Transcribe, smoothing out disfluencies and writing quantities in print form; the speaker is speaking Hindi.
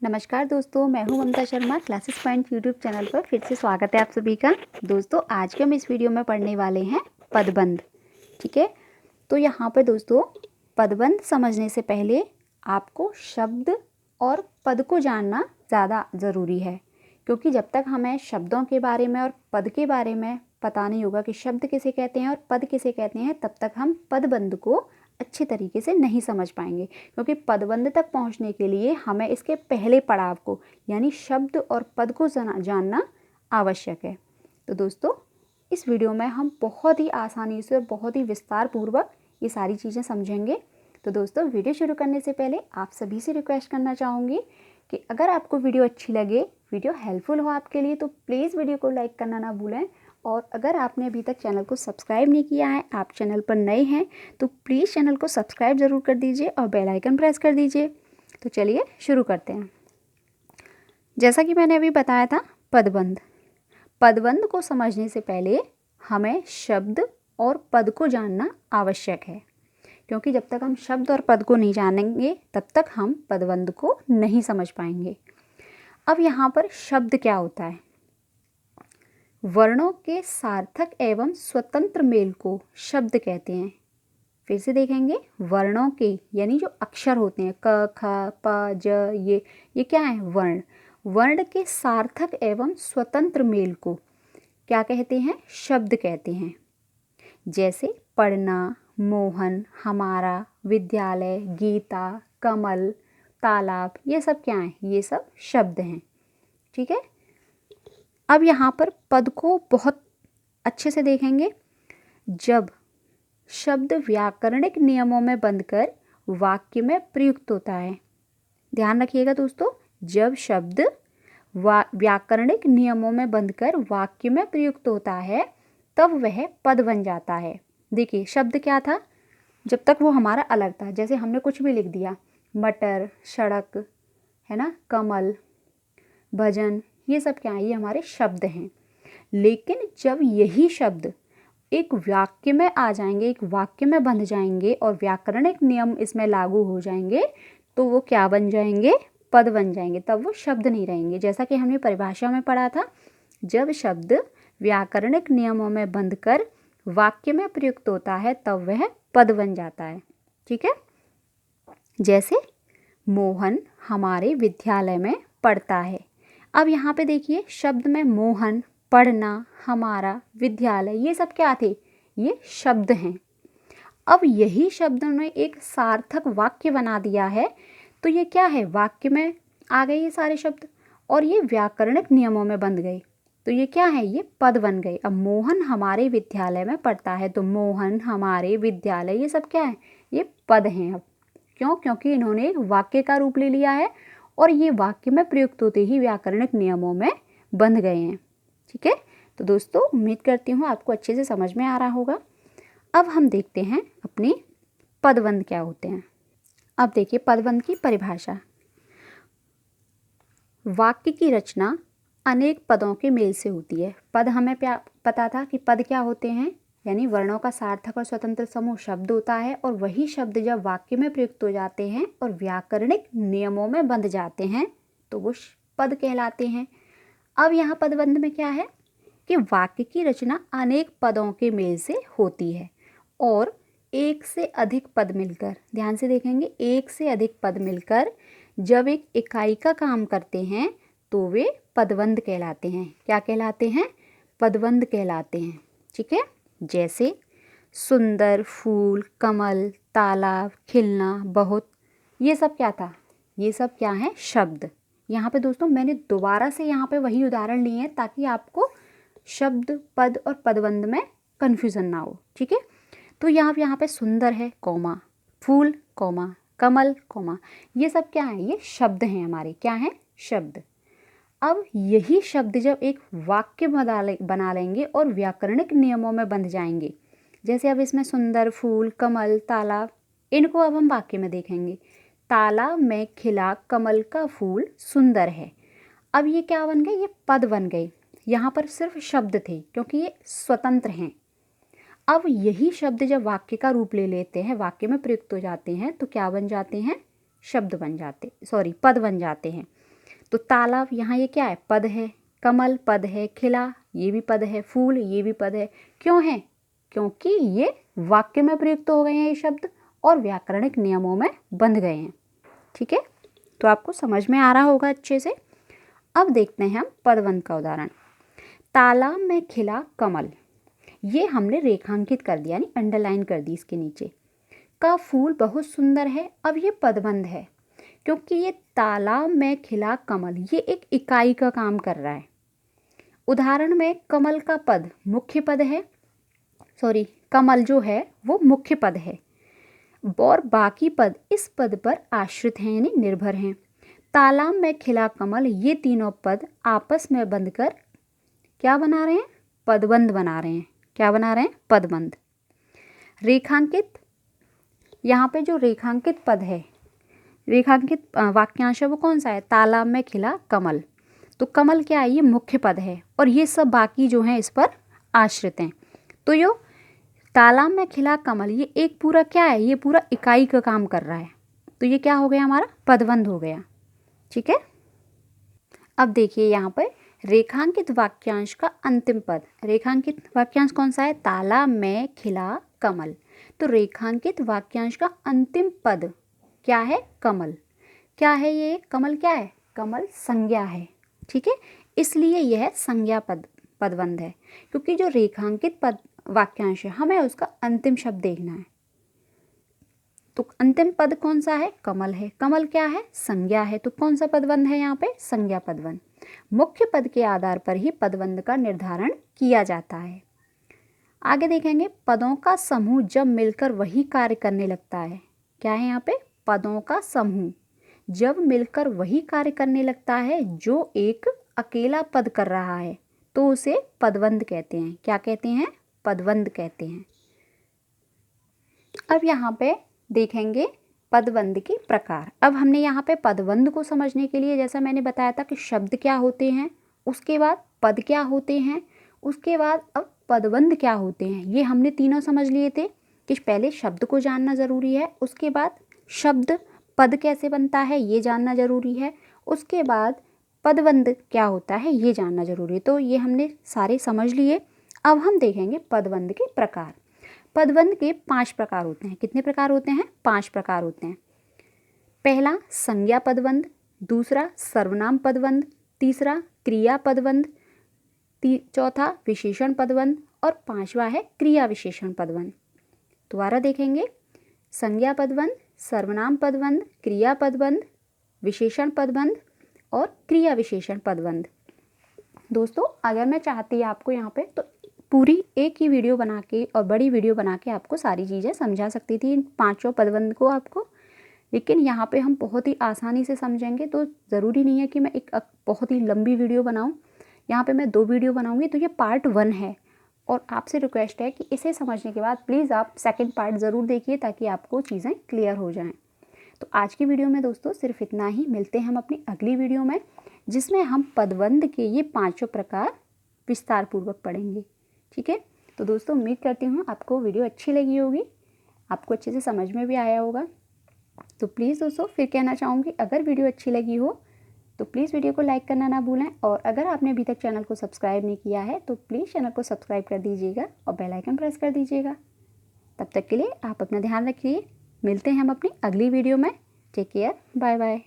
नमस्कार दोस्तों, मैं हूं Mamta Sharma. Classes point YouTube channel पर फिर से स्वागत है आप सभी का। दोस्तों, आज के हम इस वीडियो में पढ़ने वाले हैं पदबंध। ठीक है, तो यहाँ पर दोस्तों पदबंध समझने से पहले आपको शब्द और पद को जानना ज़्यादा ज़रूरी है, क्योंकि जब तक हमें शब्दों के बारे में और पद के बारे में पता नहीं होगा कि शब्द किसे कहते हैं और पद किसे कहते हैं, तब तक हम पदबंध को अच्छे तरीके से नहीं समझ पाएंगे। क्योंकि पदबंध तक पहुंचने के लिए हमें इसके पहले पड़ाव को यानी शब्द और पद को जानना आवश्यक है। तो दोस्तों, इस वीडियो में हम बहुत ही आसानी से और बहुत ही विस्तार पूर्वक ये सारी चीज़ें समझेंगे। तो दोस्तों, वीडियो शुरू करने से पहले आप सभी से रिक्वेस्ट करना चाहूँगी कि अगर आपको वीडियो अच्छी लगे, वीडियो हेल्पफुल हो आपके लिए, तो प्लीज़ वीडियो को लाइक करना ना भूलें। और अगर आपने अभी तक चैनल को सब्सक्राइब नहीं किया है, आप चैनल पर नए हैं, तो प्लीज़ चैनल को सब्सक्राइब ज़रूर कर दीजिए और बेल आइकन प्रेस कर दीजिए। तो चलिए शुरू करते हैं। जैसा कि मैंने अभी बताया था, पदबंध को समझने से पहले हमें शब्द और पद को जानना आवश्यक है, क्योंकि जब तक हम शब्द और पद को नहीं जानेंगे तब तक हम पदबंध को नहीं समझ पाएंगे। अब यहाँ पर शब्द क्या होता है? वर्णों के सार्थक एवं स्वतंत्र मेल को शब्द कहते हैं। फिर से देखेंगे, वर्णों के यानी जो अक्षर होते हैं क, ख, प, ज, ये क्या है? वर्ण के सार्थक एवं स्वतंत्र मेल को क्या कहते हैं? शब्द कहते हैं। जैसे पढ़ना, मोहन, हमारा, विद्यालय, गीता, कमल, तालाब, ये सब क्या है? ये सब शब्द हैं। ठीक है, अब यहाँ पर पद को बहुत अच्छे से देखेंगे। जब शब्द व्याकरणिक नियमों में बंधकर वाक्य में प्रयुक्त होता है, ध्यान रखिएगा दोस्तों, जब शब्द व्याकरणिक नियमों में बंधकर वाक्य में प्रयुक्त होता है तब वह पद बन जाता है। देखिए, शब्द क्या था? जब तक वो हमारा अलग था, जैसे हमने कुछ भी लिख दिया, मटर, सड़क, है ना, कमल, भजन, ये सब क्या है? ये हमारे शब्द हैं। लेकिन जब यही शब्द एक वाक्य में आ जाएंगे, एक वाक्य में बंध जाएंगे और व्याकरणिक नियम इसमें लागू हो जाएंगे, तो वो क्या बन जाएंगे? पद बन जाएंगे। तब वो शब्द नहीं रहेंगे। जैसा कि हमने परिभाषा में पढ़ा था, जब शब्द व्याकरणिक नियमों में बंधकर वाक्य में प्रयुक्त होता है तब वह पद बन जाता है। ठीक है, जैसे मोहन हमारे विद्यालय में पढ़ता है। अब यहाँ पे देखिए, शब्द में मोहन, पढ़ना, हमारा, विद्यालय, ये सब क्या थे? ये शब्द हैं। अब यही शब्दों ने एक सार्थक वाक्य बना दिया है, तो ये क्या है? वाक्य में आ गए ये सारे शब्द और ये व्याकरणिक नियमों में बंध गए, तो ये क्या है? ये पद बन गए। अब मोहन हमारे विद्यालय में पढ़ता है, तो मोहन, हमारे, विद्यालय, ये सब क्या है? ये पद हैं। अब क्यों? क्योंकि इन्होंने एक वाक्य का रूप ले लिया है और ये वाक्य में प्रयुक्त होते ही व्याकरणिक नियमों में बंध गए हैं। ठीक है, तो दोस्तों, उम्मीद करती हूँ आपको अच्छे से समझ में आ रहा होगा। अब हम देखते हैं अपनी पदबंध क्या होते हैं। अब देखिए पदबंध की परिभाषा। वाक्य की रचना अनेक पदों के मेल से होती है। पद हमें पता था कि पद क्या होते हैं, यानी वर्णों का सार्थक और स्वतंत्र समूह शब्द होता है, और वही शब्द जब वाक्य में प्रयुक्त हो जाते हैं और व्याकरणिक नियमों में बंध जाते हैं तो वो पद कहलाते हैं। अब यहाँ पदबंध में क्या है कि वाक्य की रचना अनेक पदों के मेल से होती है और एक से अधिक पद मिलकर, ध्यान से देखेंगे, एक से अधिक पद मिलकर जब एक इकाई का काम करते हैं तो वे पदबंध कहलाते हैं। क्या कहलाते हैं? पदबंध कहलाते हैं। ठीक है, जैसे सुंदर, फूल, कमल, तालाब, खिलना, बहुत, ये सब क्या था? ये सब क्या है? शब्द। यहाँ पे दोस्तों मैंने दोबारा से यहाँ पे वही उदाहरण लिए हैं ताकि आपको शब्द, पद और पदबंध में कन्फ्यूज़न ना हो। ठीक है, तो यहाँ पे सुंदर है, कॉमा, फूल, कॉमा, कमल, कॉमा, ये सब क्या है? ये शब्द हैं हमारे। क्या हैं? शब्द। अब यही शब्द जब एक वाक्य बना लेंगे और व्याकरणिक नियमों में बंध जाएंगे, जैसे अब इसमें सुंदर, फूल, कमल, तालाब, इनको अब हम वाक्य में देखेंगे। तालाब में खिला कमल का फूल सुंदर है। अब ये क्या बन गए? ये पद बन गए। यहाँ पर सिर्फ शब्द थे क्योंकि ये स्वतंत्र हैं। अब यही शब्द जब वाक्य का रूप ले लेते हैं, वाक्य में प्रयुक्त हो जाते हैं, तो क्या बन जाते हैं? शब्द बन जाते, पद बन जाते हैं। तो तालाब यहाँ ये क्या है, पद है। कमल पद है, खिला ये भी पद है, फूल ये भी पद है। क्यों है? क्योंकि ये वाक्य में प्रयुक्त हो गए हैं ये शब्द और व्याकरणिक नियमों में बंध गए हैं। ठीक है, तो आपको समझ में आ रहा होगा अच्छे से। अब देखते हैं हम पदबंध का उदाहरण। तालाब में खिला कमल, ये हमने रेखांकित कर दिया यानी अंडरलाइन कर दी इसके नीचे। का फूल बहुत सुंदर है, अब ये पदबंध है क्योंकि ये तालाब में खिला कमल ये एक इकाई का काम कर रहा है। उदाहरण में कमल का पद मुख्य पद है, कमल जो है वो मुख्य पद है और बाकी पद इस पद पर आश्रित हैं यानी निर्भर हैं। तालाब में खिला कमल ये तीनों पद आपस में बंधकर क्या बना रहे हैं, पदबंध बना रहे हैं। क्या बना रहे हैं, पदबंध। रेखांकित, यहाँ पे जो रेखांकित पद है, रेखांकित वाक्यांश है वो कौन सा है, तालाब में खिला कमल। तो कमल क्या है, ये मुख्य पद है और ये सब बाकी जो हैं इस पर आश्रित हैं। तो यो तालाब में खिला कमल ये एक पूरा क्या है, ये पूरा इकाई का काम कर रहा है। तो ये क्या हो गया, हमारा पदबंध हो गया। ठीक है, अब देखिए यहाँ पर रेखांकित वाक्यांश का अंतिम पद। रेखांकित वाक्यांश कौन सा है, तालाब में खिला कमल। तो रेखांकित वाक्यांश का अंतिम पद क्या है, कमल। क्या है ये, कमल क्या है, कमल संज्ञा है। ठीक है, इसलिए यह संज्ञा पदबंध है क्योंकि जो रेखांकित पद वाक्यांश है हमें उसका अंतिम शब्द देखना है। तो अंतिम पद कौन सा है, कमल है। कमल क्या है, संज्ञा है। तो कौन सा पदबंध है यहाँ पे, संज्ञा पदबंध। मुख्य पद के आधार पर ही पदबंध का निर्धारण किया जाता है। आगे देखेंगे, पदों का समूह जब मिलकर वही कार्य करने लगता है। क्या है यहाँ पे, पदों का समूह जब मिलकर वही कार्य करने लगता है जो एक अकेला पद कर रहा है तो उसे पदबंध कहते हैं। क्या कहते हैं, पदबंध कहते हैं। अब यहाँ पे देखेंगे पदबंध के प्रकार। अब हमने यहाँ पे पदबंध को समझने के लिए जैसा मैंने बताया था कि शब्द क्या होते हैं, उसके बाद पद क्या होते हैं, उसके बाद अब पदबंध क्या होते हैं, ये हमने तीनों समझ लिए थे कि पहले शब्द को जानना ज़रूरी है, उसके बाद शब्द पद कैसे बनता है ये जानना ज़रूरी है, उसके बाद पदबंध क्या होता है ये जानना ज़रूरी है। तो ये हमने सारे समझ लिए। अब हम देखेंगे पदबंध के प्रकार। पदबंध के 5 प्रकार होते हैं। कितने प्रकार होते हैं, 5 प्रकार होते हैं। पहला संज्ञा पदबंध, दूसरा सर्वनाम पदबंध, तीसरा क्रिया पदबंध, चौथा विशेषण पदबंध और 5वां है क्रिया विशेषण पदबंध। दोबारा देखेंगे, संज्ञा पदबंध, सर्वनाम पदबंध, क्रिया पदबंध, विशेषण पदबंध और क्रिया विशेषण पदबंध। दोस्तों अगर मैं चाहती आपको यहाँ पे तो पूरी एक ही वीडियो बना के और बड़ी वीडियो बना के आपको सारी चीज़ें समझा सकती थी इन 5 पदबंध को आपको, लेकिन यहाँ पे हम बहुत ही आसानी से समझेंगे तो ज़रूरी नहीं है कि मैं एक बहुत ही लंबी वीडियो बनाऊँ। यहाँ पे मैं 2 वीडियो बनाऊँगी तो ये पार्ट 1 है और आपसे रिक्वेस्ट है कि इसे समझने के बाद प्लीज़ आप सेकंड पार्ट ज़रूर देखिए ताकि आपको चीज़ें क्लियर हो जाएं। तो आज की वीडियो में दोस्तों सिर्फ इतना ही। मिलते हैं हम अपनी अगली वीडियो में जिसमें हम पदबंध के ये 5 प्रकार विस्तार पूर्वक पढ़ेंगे। ठीक है, तो दोस्तों उम्मीद करती हूँ आपको वीडियो अच्छी लगी होगी, आपको अच्छे से समझ में भी आया होगा। तो प्लीज़ दोस्तों फिर कहना चाहूँगी, अगर वीडियो अच्छी लगी हो तो प्लीज़ वीडियो को लाइक करना ना भूलें और अगर आपने अभी तक चैनल को सब्सक्राइब नहीं किया है तो प्लीज़ चैनल को सब्सक्राइब कर दीजिएगा और बेल आइकन प्रेस कर दीजिएगा। तब तक के लिए आप अपना ध्यान रखिए। मिलते हैं हम अपनी अगली वीडियो में। Take care, bye bye.